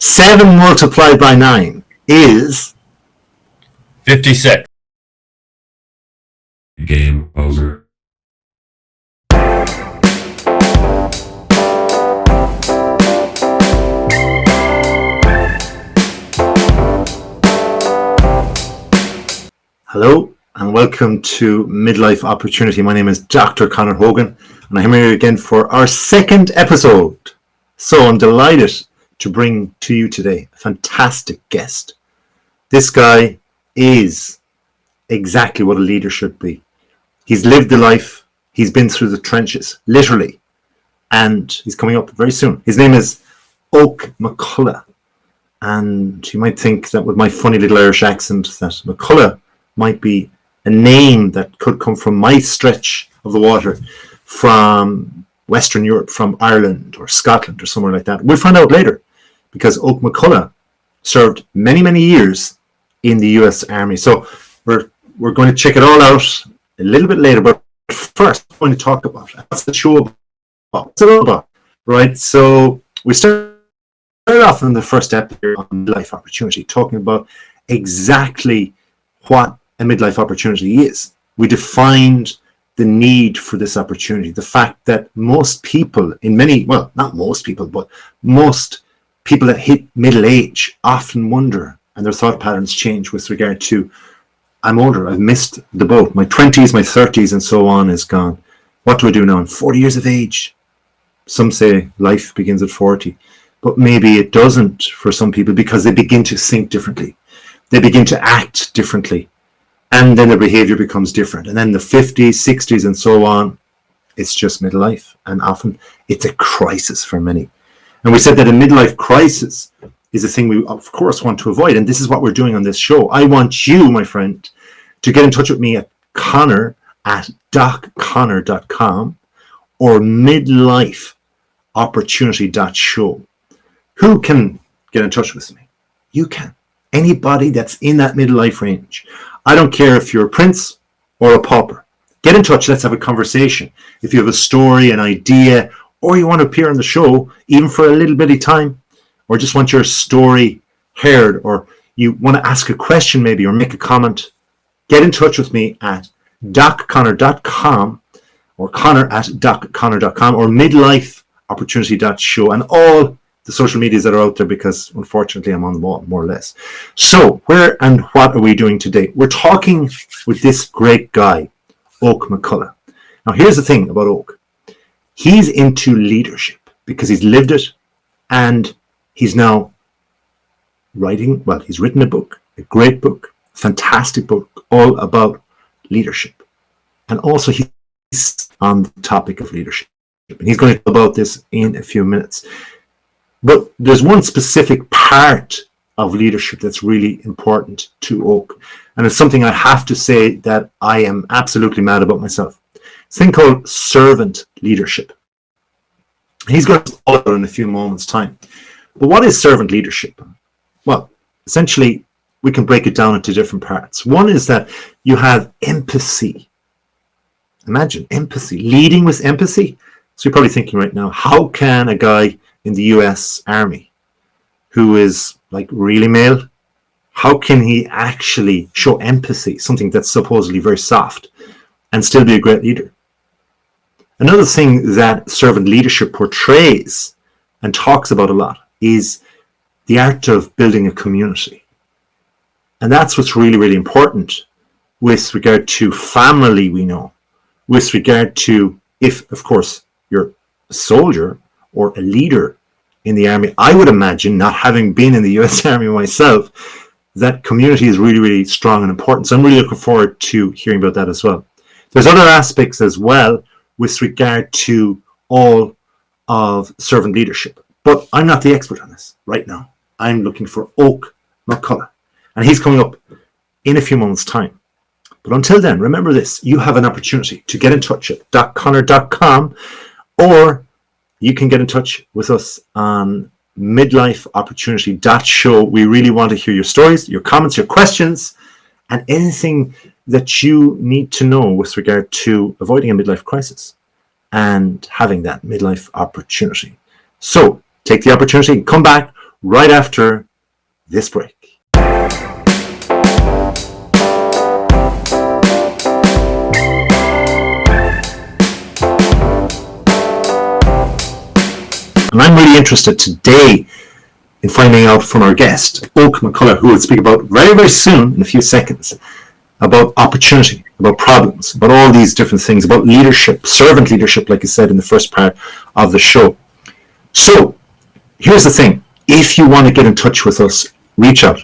7 multiplied by 9 is 56. Game over. Hello and welcome to Midlife Opportunity. My name is Dr. Conor Hogan and I'm here again for our second episode. So I'm delighted to bring to you today a fantastic guest. This guy is exactly what a leader should be. He's lived the life, he's been through the trenches, literally, and he's coming up very soon. His name is McCulloch, and you might think that with my funny little Irish accent that McCulloch might be a name that could come from my stretch of the water from Western Europe, from Ireland or Scotland or somewhere like that. We'll find out later, because McCulloch served many, many years in the US Army. So we're going to check it all out a little bit later, but first I'm going to talk about what's the show about. What's it all about? Right? So we started off in the first episode on Midlife Opportunity, talking about exactly what a midlife opportunity is. We defined the need for this opportunity, the fact that most people not most people, but most people that hit middle age often wonder, and their thought patterns change with regard to, I'm older, I've missed the boat, my 20s, my 30s and so on is gone. What do I do now? I'm 40 years of age. Some say life begins at 40, but maybe it doesn't for some people, because they begin to think differently. They begin to act differently. And then their behavior becomes different. And then the 50s, 60s, and so on, it's just midlife. And often it's a crisis for many. And we said that a midlife crisis is a thing we, of course, want to avoid. And this is what we're doing on this show. I want you, my friend, to get in touch with me at Conor at docconor.com or midlifeopportunity.show. Who can get in touch with me? You can. Anybody that's in that midlife range. I don't care if you're a prince or a pauper. Get in touch. Let's have a conversation. If you have a story, an idea, or you want to appear on the show, even for a little bitty time, or just want your story heard, or you want to ask a question maybe, or make a comment, get in touch with me at docconor.com or Conor at docconor.com or midlifeopportunity.show and all the social medias that are out there, because unfortunately I'm on them all, more or less. So where and what are we doing today? We're talking with this great guy, McCulloch. Now here's the thing about Oak. He's into leadership because he's lived it, and he's now writing, he's written a book, a great book, fantastic book, all about leadership. And also he's on the topic of leadership. And he's going to talk about this in a few minutes. But there's one specific part of leadership that's really important to Oak. And it's something I have to say that I am absolutely mad about myself. It's a thing called servant leadership. He's going to talk about it in a few moments' time. But what is servant leadership? Well, essentially, we can break it down into different parts. One is that you have empathy. Imagine empathy, leading with empathy. So you're probably thinking right now, how can a guy in the US Army who is like really male, how can he actually show empathy, something that's supposedly very soft, and still be a great leader? Another thing that servant leadership portrays and talks about a lot is the art of building a community. And that's what's really, really important with regard to family, we know, with regard to, if, of course, you're a soldier or a leader in the army. I would imagine, not having been in the US Army myself, that community is really, really strong and important. So I'm really looking forward to hearing about that as well. There's other aspects as well with regard to all of servant leadership. But I'm not the expert on this right now. I'm looking for McCulloch. And he's coming up in a few moments' time. But until then, remember this. You have an opportunity to get in touch at docconor.com, or you can get in touch with us on midlifeopportunity.show. We really want to hear your stories, your comments, your questions, and anything that you need to know with regard to avoiding a midlife crisis and having that midlife opportunity. So take the opportunity, come back, right after this break. And I'm really interested today in finding out from our guest, Oak McCulloch, who will speak about very, very soon, in a few seconds, about opportunity, about problems, about all these different things, about leadership, servant leadership, like you said in the first part of the show. So, here's the thing. If you want to get in touch with us, reach out.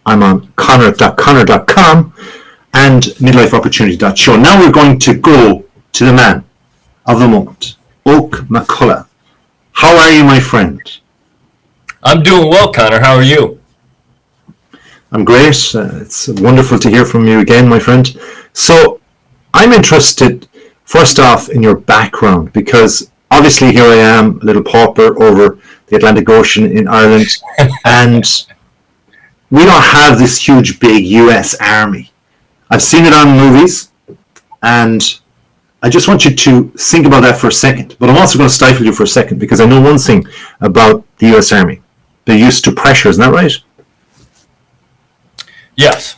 I'm on conor.conor.com and midlifeopportunity.show. Now we're going to go to the man of the moment, Oak McCulloch. How are you, my friend? I'm doing well, Conor. How are you? I'm great. It's wonderful to hear from you again, my friend. So I'm interested, first off, in your background, because obviously here I am, a little pauper over the Atlantic Ocean in Ireland, and we don't have this huge, big US army. I've seen it on movies, and I just want you to think about that for a second. But I'm also going to stifle you for a second, because I know one thing about the US Army. They're used to pressure, isn't that right? Yes.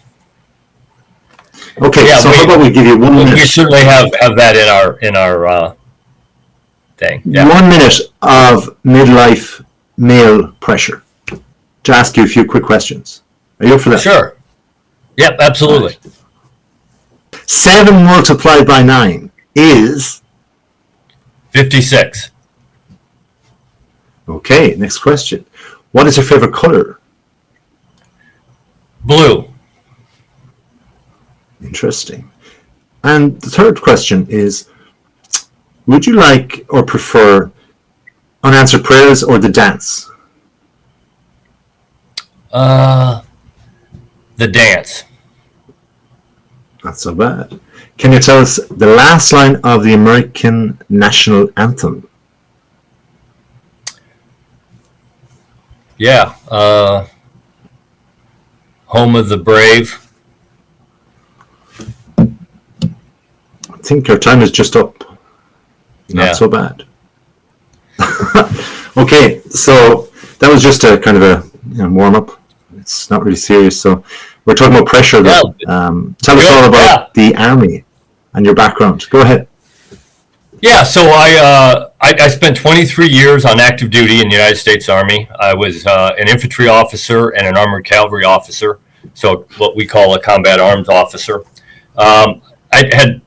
Okay, so how about we give you 1 minute? We certainly have that in our thing. Yeah. 1 minute of midlife male pressure to ask you a few quick questions. Are you up for that? Sure. Yep, absolutely. Right. 7 multiplied by 9 is? 56. Okay, next question. What is your favorite color? Blue. Interesting. And the third question is, would you like or prefer unanswered prayers or the dance? The dance. Not so bad. Can you tell us the last line of the American national anthem? Yeah. Home of the brave. I think your time is just up. Not so bad. Okay, so that was just a kind of a warm-up. It's not really serious. So we're talking about pressure. Though. Tell us all about the Army and your background. Go ahead. Yeah, so I spent 23 years on active duty in the United States Army. I was an infantry officer and an armored cavalry officer, so what we call a combat arms officer. I had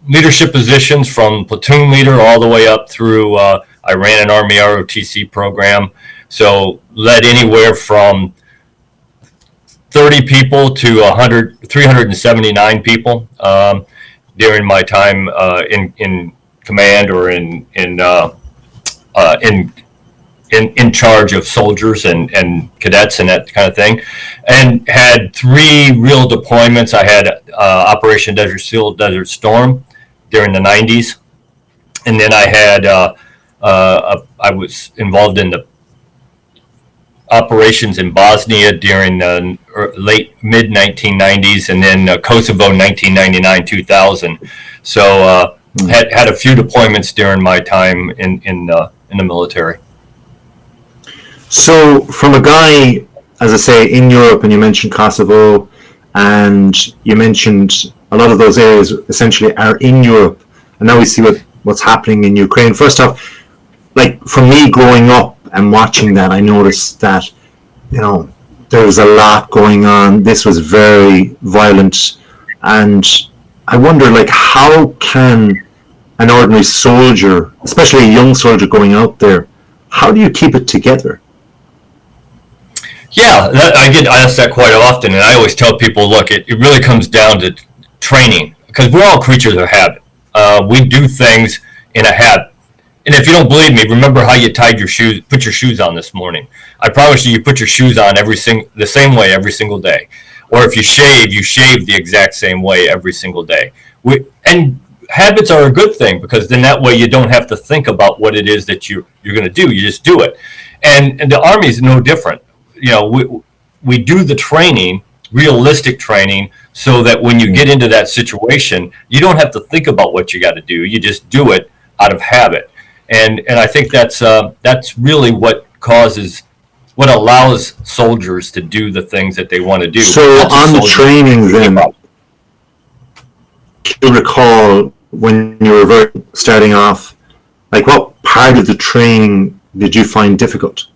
leadership positions from platoon leader all the way up through, I ran an Army ROTC program, so led anywhere from 30 people to 379 people during my time in command or in charge of soldiers and cadets and that kind of thing, and had 3 real deployments. I had Operation Desert Seal, Desert Storm during the 90s, and then I had I was involved in the operations in Bosnia during the late mid 1990s, and then Kosovo 1999-2000. So had a few deployments during my time in the military. So from a guy, as I say, in Europe, and you mentioned Kosovo, and you mentioned a lot of those areas essentially are in Europe, and now we see what's happening in Ukraine. First off, like for me growing up and watching that, I noticed that, there was a lot going on. This was very violent, and I wonder, like, how can an ordinary soldier, especially a young soldier going out there, how do you keep it together? Yeah, I get asked that quite often, and I always tell people, look, it really comes down to training, because we're all creatures of habit. We do things in a habit. And if you don't believe me, remember how you put your shoes on this morning. I promise you put your shoes on the same way every single day. Or if you shave the exact same way every single day. And habits are a good thing, because then that way you don't have to think about what it is that you're going to do. You just do it. And the Army is no different. We do the training, realistic training, so that when you get into that situation, you don't have to think about what you got to do. You just do it out of habit. And I think that's really what causes what allows soldiers to do the things that they want to do. So on the training then, do you recall when you were starting off, like what part of the training did you find difficult?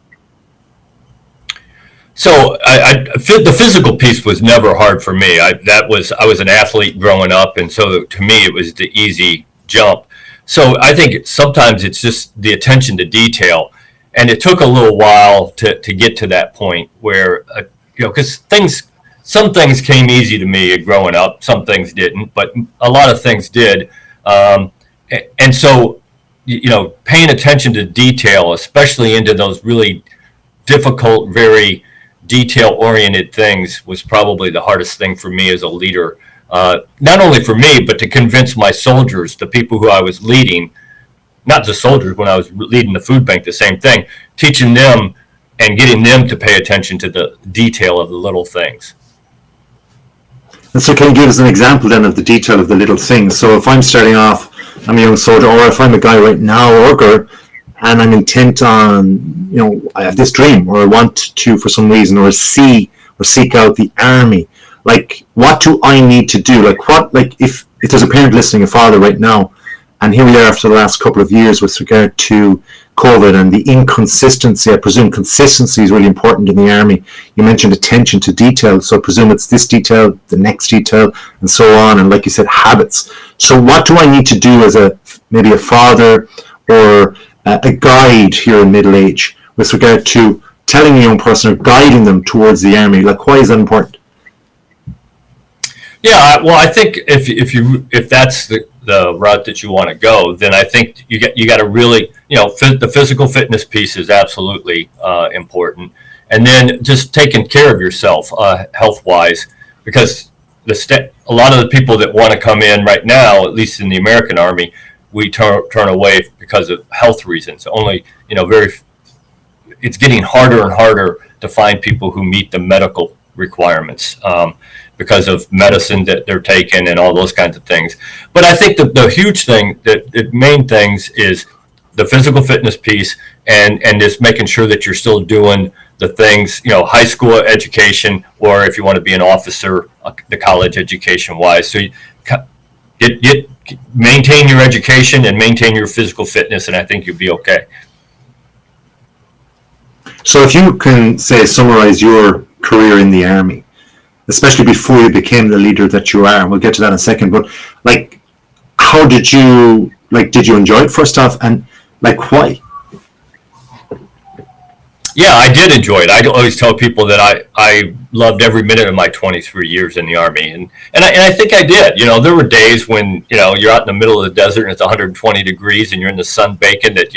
So the physical piece was never hard for me. I was an athlete growing up, and so to me it was the easy jump. So I think sometimes it's just the attention to detail, and it took a little while to get to that point where because some things came easy to me growing up, some things didn't, but a lot of things did, and so paying attention to detail, especially into those really difficult, very detail-oriented things, was probably the hardest thing for me as a leader. Not only for me, but to convince my soldiers, the people who I was leading, not just soldiers, when I was leading the food bank, the same thing, teaching them and getting them to pay attention to the detail of the little things. And so can you give us an example then of the detail of the little things? So if I'm starting off, I'm a young soldier, or if I'm a guy right now, or a girl, and I'm intent on, I have this dream, or I want to, for some reason, or seek out the army. Like, what do I need to do? If there's a parent listening, a father right now, and here we are after the last couple of years with regard to COVID and the inconsistency. I presume consistency is really important in the army. You mentioned attention to detail, so I presume it's this detail, the next detail, and so on. And like you said, habits. So what do I need to do as maybe a father or a guide here in middle age with regard to telling a young person or guiding them towards the army? Like, why is that important? Yeah, well, I think if that's the route that you want to go, then I think you got to really, the physical fitness piece is absolutely important, and then just taking care of yourself health wise, because a lot of the people that want to come in right now, at least in the American Army, we turn away because of health reasons. Only, it's getting harder and harder to find people who meet the medical requirements because of medicine that they're taking and all those kinds of things. But I think the huge thing, the main things, is the physical fitness piece and just making sure that you're still doing the things, high school education, or if you want to be an officer, the college education wise. So you maintain your education and maintain your physical fitness, and I think you'll be okay. So if you can summarize your career in the army, especially before you became the leader that you are, and we'll get to that in a second, but how did you enjoy it first off, and why? Yeah, I did enjoy it. I always tell people that I loved every minute of my 23 years in the Army, and I think I did. There were days when you're out in the middle of the desert and it's 120 degrees and you're in the sun baking that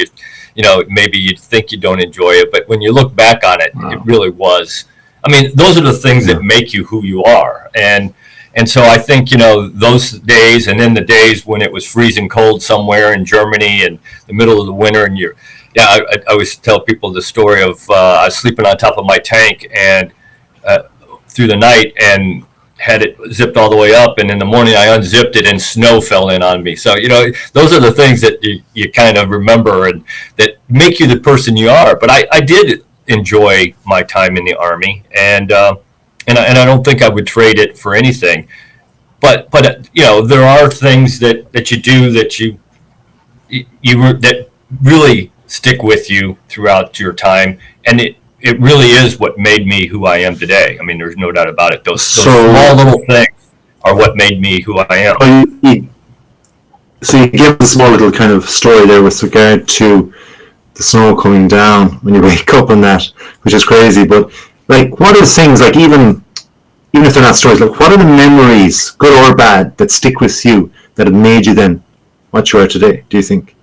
maybe you'd think you don't enjoy it, but when you look back on it, It really was. I mean, those are the things that make you who you are, and so I think those days, and then the days when it was freezing cold somewhere in Germany in the middle of the winter, and I always tell people the story of I was sleeping on top of my tank and through the night and had it zipped all the way up, and in the morning I unzipped it and snow fell in on me. So those are the things that you kind of remember and that make you the person you are. But I did enjoy my time in the Army, and I don't think I would trade it for anything. But there are things that you do that that really stick with you throughout your time, and it really is what made me who I am today. I mean, there's no doubt about it. Those small little things are what made me who I am. So you give a small little kind of story there with regard to the snow coming down when you wake up and that, which is crazy. But what are the things, even if they're not stories, what are the memories, good or bad, that stick with you that have made you then what you are today, do you think?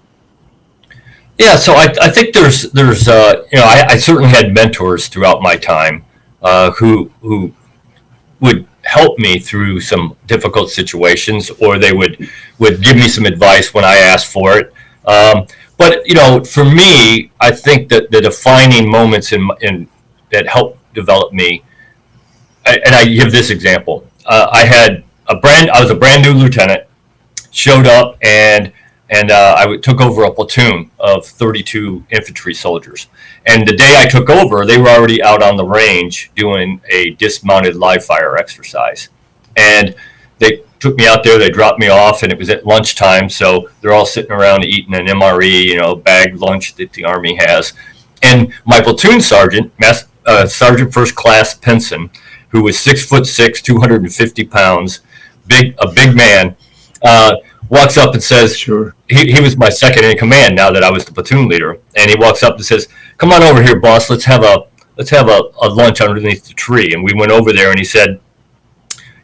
Yeah, so I think there's I certainly had mentors throughout my time who would help me through some difficult situations, or they would give me some advice when I asked for it. But for me, I think that the defining moments in that helped develop me, and I give this example. I was a brand new lieutenant, showed up, and and took over a platoon of 32 infantry soldiers. And the day I took over, they were already out on the range doing a dismounted live fire exercise. And they took me out there, they dropped me off, and it was at lunchtime, so they're all sitting around eating an MRE, bagged lunch that the Army has. And my platoon sergeant, Sergeant First Class Pinson, who was 6'6", 250 pounds, a big man, walks up and says, Sure. He was my second in command now that I was the platoon leader, and he walks up and says, "Come on over here, boss. Let's have a lunch underneath the tree." And we went over there, and he said,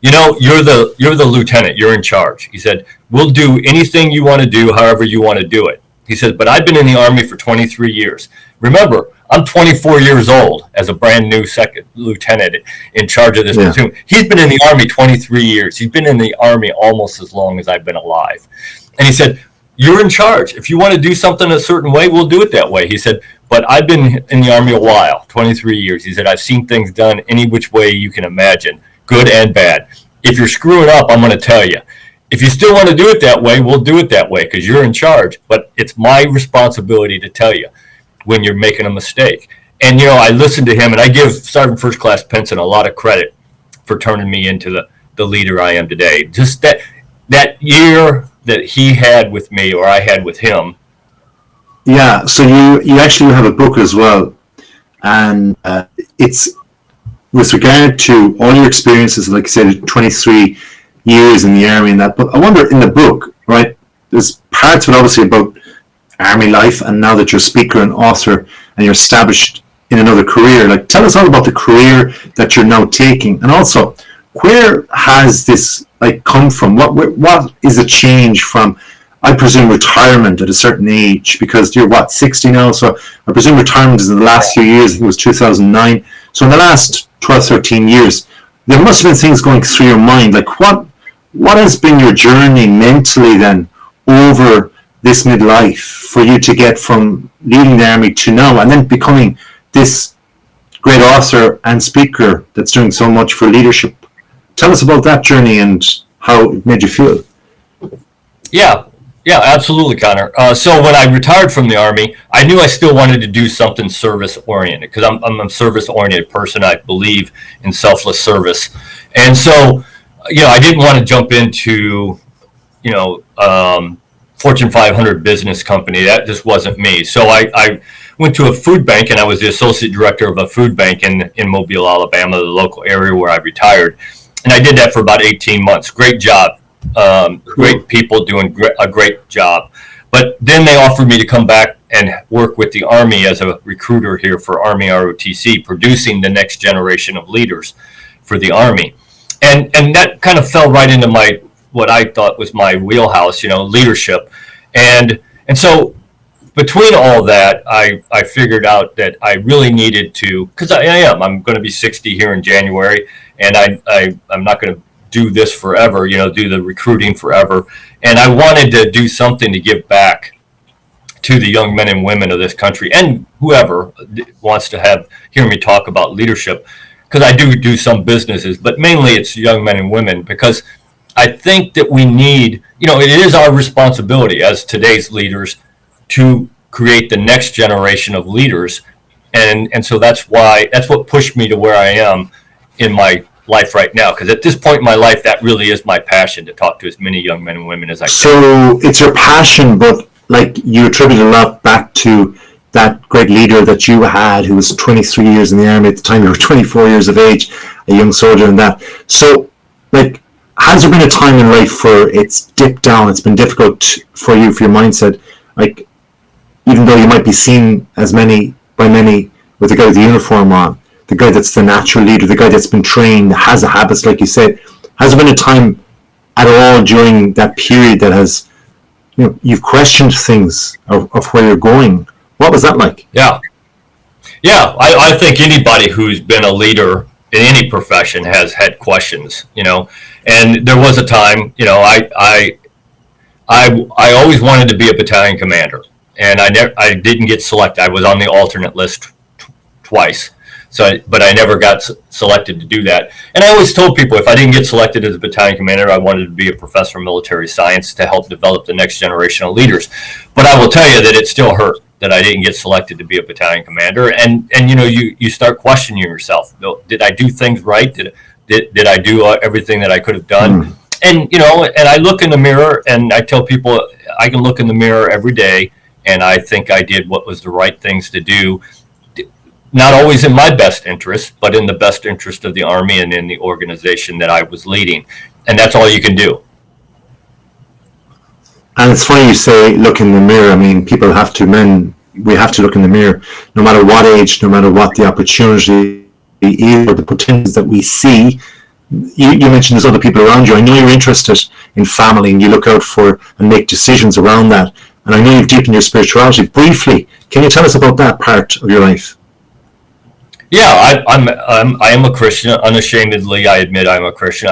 "You're the lieutenant. You're in charge." He said, "We'll do anything you want to do, however you want to do it." He said, "But I've been in the Army for 23 years. Remember, I'm 24 years old as a brand new second lieutenant in charge of this platoon. He's been in the Army 23 years. He's been in the Army almost as long as I've been alive." And he said, "You're in charge. If you want to do something a certain way, we'll do it that way." He said, "But I've been in the Army a while, 23 years. He said, "I've seen things done any which way you can imagine, good and bad. If you're screwing up, I'm going to tell you. If you still want to do it that way, we'll do it that way because you're in charge. But it's my responsibility to tell you when you're making a mistake." And, I listened to him, and I give Sergeant First Class Pinson a lot of credit for turning me into the leader I am today. Just that year that he had with me, or I had with him. Yeah, so you actually have a book as well, and it's with regard to all your experiences, like I said, 23 years in the Army and that. But I wonder, in the book, right, there's parts of it obviously about Army life, and now that you're a speaker and author and you're established in another career, like, tell us all about the career that you're now taking, and also where has this come from? What is a change from, I presume, retirement at a certain age, because you're 60 now, so I presume retirement is in the last few years. I think it was 2009. So in the last 12, 13 years, there must have been things going through your mind. Like, what has been your journey mentally then over this midlife for you to get from leading the Army to now, and then becoming this great author and speaker that's doing so much for leadership? Tell us about that journey and how it made you feel. Yeah, absolutely, Conor. So when I retired from the Army, I knew I still wanted to do something service-oriented, because I'm a service-oriented person. I believe in selfless service. And so, I didn't want to jump into, Fortune 500 business company. That just wasn't me. So I went to a food bank, and I was the associate director of a food bank in Mobile, Alabama, the local area where I retired. And I did that for about 18 months. Great job. Great people doing a great job. But then they offered me to come back and work with the Army as a recruiter here for Army ROTC, producing the next generation of leaders for the Army. And that kind of fell right into what I thought was my wheelhouse, leadership. And so between all that, I figured out that I really needed to, because I'm going to be 60 here in January, and I'm not going to do this forever, do the recruiting forever. And I wanted to do something to give back to the young men and women of this country, and whoever wants to hear me talk about leadership, because I do some businesses, but mainly it's young men and women, because I think that we need, it is our responsibility as today's leaders to create the next generation of leaders. And so that's what pushed me to where I am in my life right now, because at this point in my life, that really is my passion, to talk to as many young men and women as I can. So it's your passion, but you attribute a lot back to that great leader that you had, who was 23 years in the Army at the time. You were 24 years of age, a young soldier, and that. So, has there been a time in life where it's dipped down, it's been difficult for you, for your mindset, even though you might be seen by many with the guy with the uniform on, the guy that's the natural leader, the guy that's been trained, has the habits, like you said, has there been a time at all during that period that has, you've questioned things of where you're going? What was that like? Yeah. I think anybody who's been a leader in any profession has had questions, and there was a time, I always wanted to be a battalion commander, and I didn't get selected. I was on the alternate list twice. But I never got selected to do that. And I always told people if I didn't get selected as a battalion commander, I wanted to be a professor of military science to help develop the next generation of leaders. But I will tell you that it still hurt that I didn't get selected to be a battalion commander. And you start questioning yourself. Did I do things right? Did I do everything that I could have done? And I look in the mirror and I tell people I can look in the mirror every day and I think I did what was the right things to do. Not always in my best interest, but in the best interest of the Army and in the organization that I was leading. And that's all you can do. And it's funny you say look in the mirror. I mean, we have to look in the mirror, no matter what age, no matter what the opportunity is or the potential that we see. You mentioned there's other people around you. I know you're interested in family and you look out for and make decisions around that. And I know you've deepened your spirituality. Briefly, can you tell us about that part of your life? Yeah, I am a Christian. Unashamedly, I admit I'm a Christian.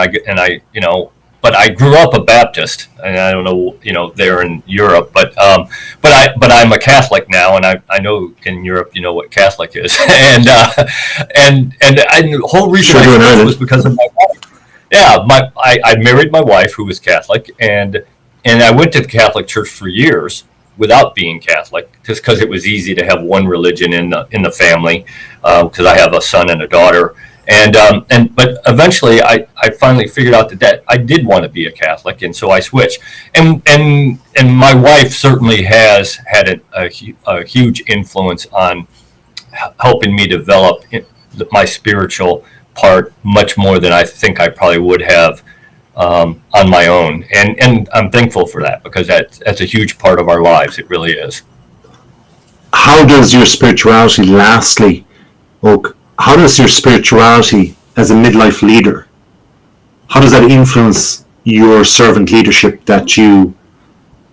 But I grew up a Baptist, and I don't know, there in Europe, but I'm a Catholic now, and I know in Europe, what Catholic is, and the whole reason I switched was because of my wife. Yeah, I married my wife who was Catholic, and I went to the Catholic Church for years without being Catholic, just because it was easy to have one religion in the family, because I have a son and a daughter. But eventually I finally figured out that I did want to be a Catholic, and so I switched. And my wife certainly has had a huge influence on helping me develop my spiritual part much more than I think I probably would have on my own. And I'm thankful for that, because that's a huge part of our lives. It really is. How does your spirituality, lastly, Oak, how does your spirituality as a midlife leader, how does that influence your servant leadership that you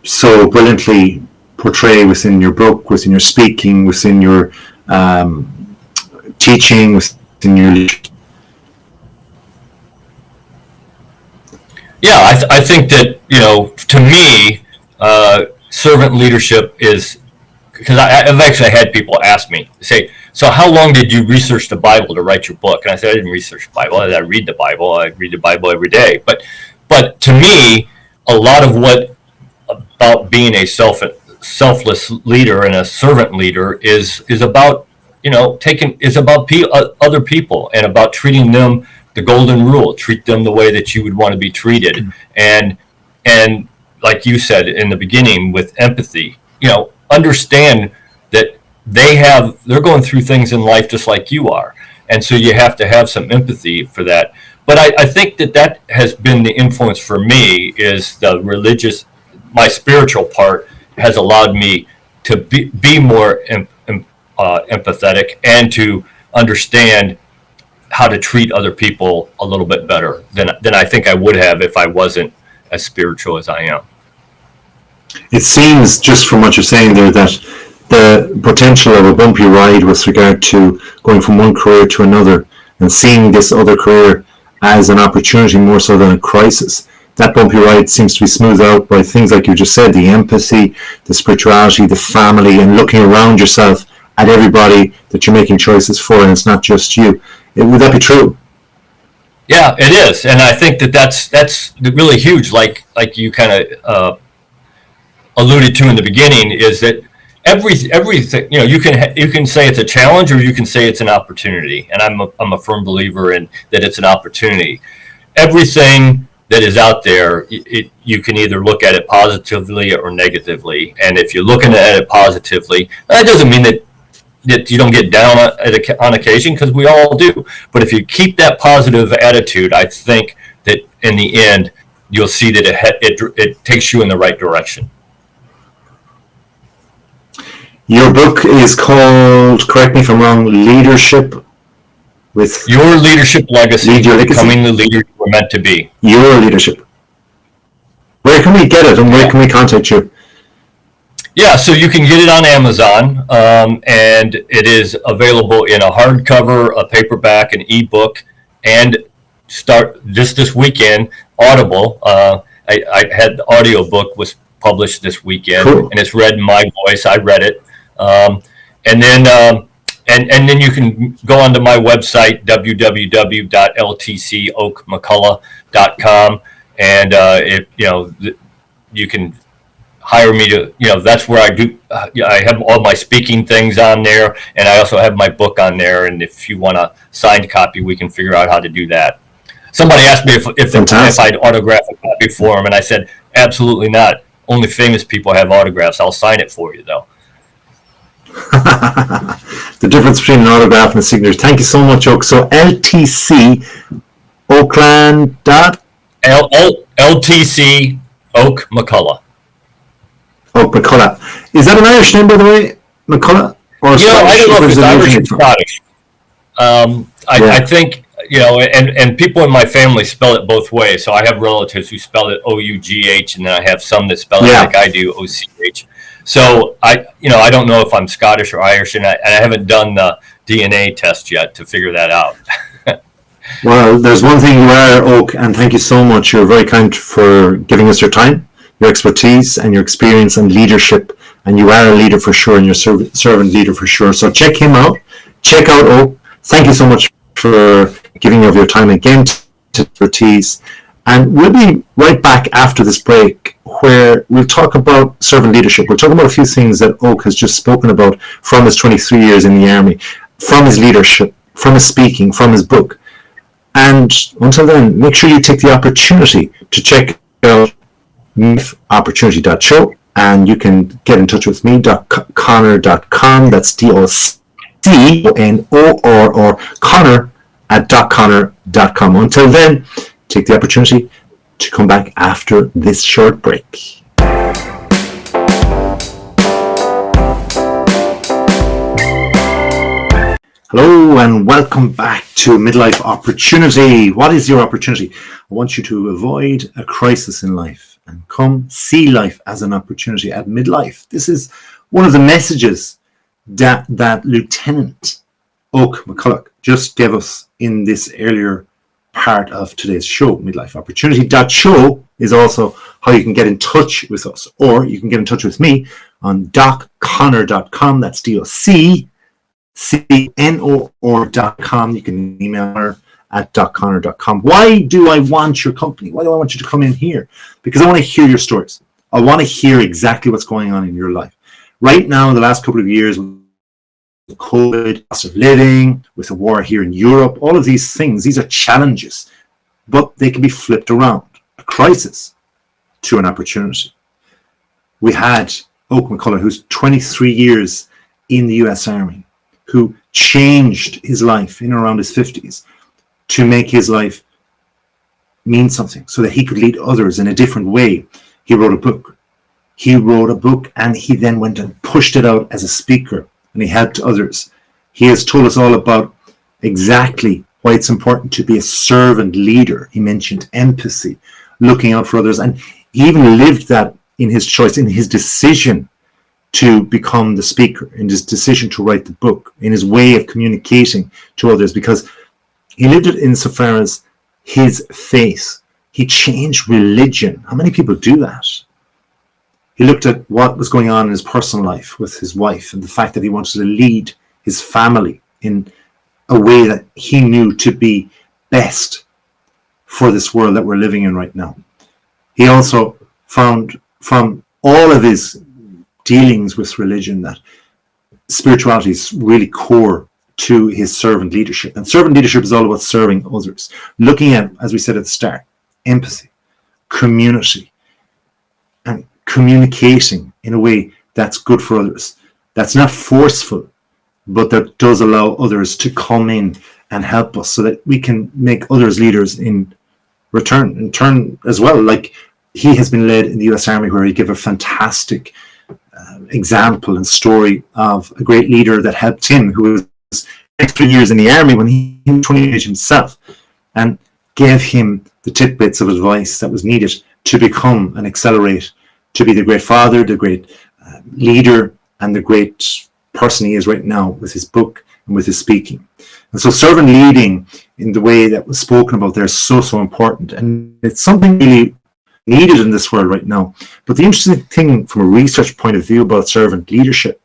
so brilliantly portray within your book, within your speaking, within your teaching, within your leadership? Yeah, I think that, to me, servant leadership is, because I've actually had people ask me, say, so how long did you research the Bible to write your book? And I said, I didn't research the Bible. I read the Bible. I read the Bible every day. But to me, a lot of what about being a selfless leader and a servant leader is about, is about other people and about treating them the golden rule. Treat them the way that you would want to be treated. And like you said in the beginning, with empathy, understand that they're going through things in life just like you are. And so you have to have some empathy for that. But I think that has been the influence for me, is the religious, my spiritual part has allowed me to be more empathetic and to understand how to treat other people a little bit better than I think I would have if I wasn't as spiritual as I am. It seems, just from what you're saying there, that the potential of a bumpy ride with regard to going from one career to another and seeing this other career as an opportunity more so than a crisis, that bumpy ride seems to be smoothed out by things like you just said, the empathy, the spirituality, the family, and looking around yourself at everybody that you're making choices for, and it's not just you. Would that be true? Yeah, it is, and I think that's really huge. Like you kind of alluded to in the beginning, is that everything, you can say it's a challenge or you can say it's an opportunity, and I'm a firm believer in that it's an opportunity. Everything that is out there, you can either look at it positively or negatively, and if you're looking at it positively, that doesn't mean that you don't get down on occasion, because we all do. But if you keep that positive attitude, I think that in the end, you'll see that it takes you in the right direction. Your book is called, correct me if I'm wrong, Leadership with... Your Leadership Legacy, Becoming the Leader You Were Meant to Be. Your Leadership. Where can we get it, and where can we contact you? Yeah, so you can get it on Amazon, and it is available in a hardcover, a paperback, an ebook, and start this weekend, Audible. I had the audio book was published this weekend, cool. And it's read in my voice. I read it, and then and then you can go onto my website, www.ltcoakmcculloch.com, and you can hire me to, that's where I do. I have all my speaking things on there, and I also have my book on there. And if you want a signed copy, we can figure out how to do that. Somebody asked me if I'd autograph a copy for them, and I said absolutely not. Only famous people have autographs. I'll sign it for you, though. The difference between an autograph and a signature. Thank you so much, Oak. So LTC Oakland LTC Oak McCulloch. Oak McCulloch. Is that an Irish name, by the way, McCulloch? Or I don't know if it's Irish or Scottish. I think, and people in my family spell it both ways. So I have relatives who spell it OUGH, and then I have some that spell it like I do, OCH. So I don't know if I'm Scottish or Irish, and I haven't done the DNA test yet to figure that out. Well, there's one thing you are, Oak, and thank you so much. You're very kind for giving us your time, your expertise, and your experience and leadership. And you are a leader for sure, and you're a servant leader for sure. So check him out. Check out Oak. Thank you so much for giving of your time again to expertise. And we'll be right back after this break, where we'll talk about servant leadership. We'll talk about a few things that Oak has just spoken about from his 23 years in the army, from his leadership, from his speaking, from his book. And until then, make sure you take the opportunity to check out opportunity.show, and you can get in touch with me, Conor.com. That's DOCONOR, or Conor at .Conor.com. Until then, take the opportunity to come back after this short break. Hello and welcome back to Midlife Opportunity. What is your opportunity? I want you to avoid a crisis in life and come see life as an opportunity at midlife. This is one of the messages that Lieutenant Oak McCulloch just gave us in this earlier part of today's show. Midlife Opportunity.show is also how you can get in touch with us, or you can get in touch with me on docconor.com. That's DOCCNOR.com. You can email her at docconor.com. Why do I want your company? Why do I want you to come in here? Because I want to hear your stories. I want to hear exactly what's going on in your life. Right now, in the last couple of years, with COVID, cost of living, with the war here in Europe, all of these things, these are challenges, but they can be flipped around. A crisis to an opportunity. We had Oak McCulloch, who's 23 years in the US Army, who changed his life in around his 50s to make his life mean something so that he could lead others in a different way. He wrote a book. And he then went and pushed it out as a speaker, and he helped others. He has told us all about exactly why it's important to be a servant leader. He mentioned empathy, looking out for others, and he even lived that in his choice, in his decision to become the speaker, in his decision to write the book, in his way of communicating to others, because he lived it insofar as his faith. He changed religion. How many people do that? He looked at what was going on in his personal life with his wife and the fact that he wanted to lead his family in a way that he knew to be best for this world that we're living in right now. He also found from all of his dealings with religion that spirituality is really core to his servant leadership. And servant leadership is all about serving others, looking at, as we said at the start, empathy, community, and communicating in a way that's good for others, that's not forceful, but that does allow others to come in and help us so that we can make others leaders in turn as well. Like he has been led in the US Army, where he gave a fantastic example and story of a great leader that helped him, who was 3 years in the army when he was 28 himself, and gave him the tidbits of advice that was needed to become and accelerate, to be the great father, the great leader, and the great person he is right now with his book and with his speaking. And so servant leading in the way that was spoken about there is so important, and it's something really needed in this world right now. But the interesting thing from a research point of view about servant leadership,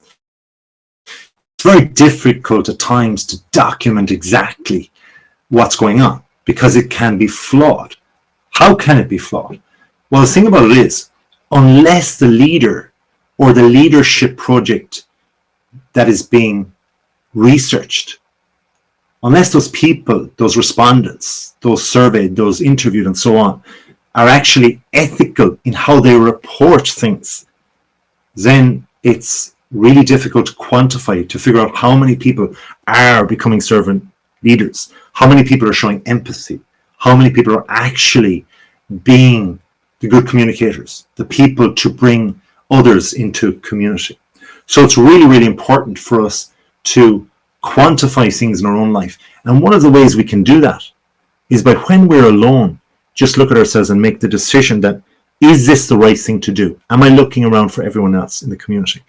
very difficult at times to document exactly what's going on because it can be flawed. How can it be flawed? Well, the thing about it is, unless the leader or the leadership project that is being researched, unless those people, those respondents, those surveyed, those interviewed and so on, are actually ethical in how they report things, then it's really difficult to quantify, to figure out how many people are becoming servant leaders, how many people are showing empathy, how many people are actually being the good communicators, the people to bring others into community. So it's really, really important for us to quantify things in our own life. And one of the ways we can do that is by, when we're alone, just look at ourselves and make the decision that, is this the right thing to do? Am I looking around for everyone else in the community?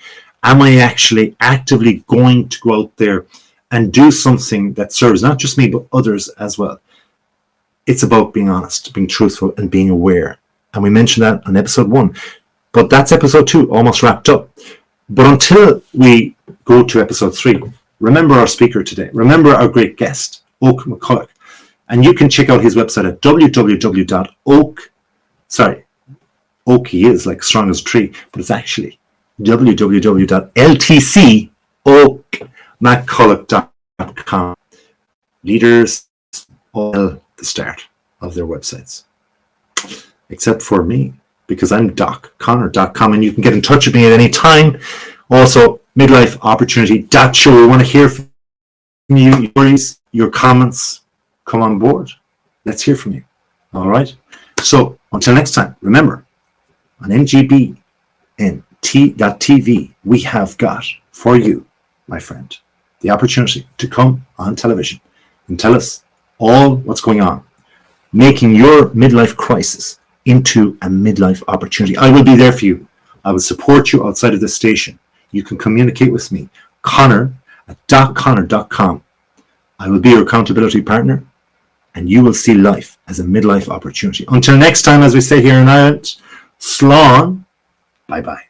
Am I actually actively going to go out there and do something that serves not just me, but others as well? It's about being honest, being truthful, and being aware. And we mentioned that on episode 1. But that's episode 2, almost wrapped up. But until we go to episode 3, remember our speaker today. Remember our great guest, Oak McCulloch. And you can check out his website at Oak, he is like strong as a tree, but it's actually www.ltcoakmcculloch.com. Leaders all the start of their websites. Except for me, because I'm Conor.com, and you can get in touch with me at any time. Also, midlifeopportunity.show. We want to hear from you, your stories, your comments. Come on board. Let's hear from you. All right. So until next time, remember, on NGBNT.TV, we have got for you, my friend, the opportunity to come on television and tell us all what's going on, making your midlife crisis into a midlife opportunity. I will be there for you. I will support you outside of the station. You can communicate with me, Conor at .conor.com. I will be your accountability partner, and you will see life as a midlife opportunity. Until next time, as we say here in Ireland, slán, bye-bye.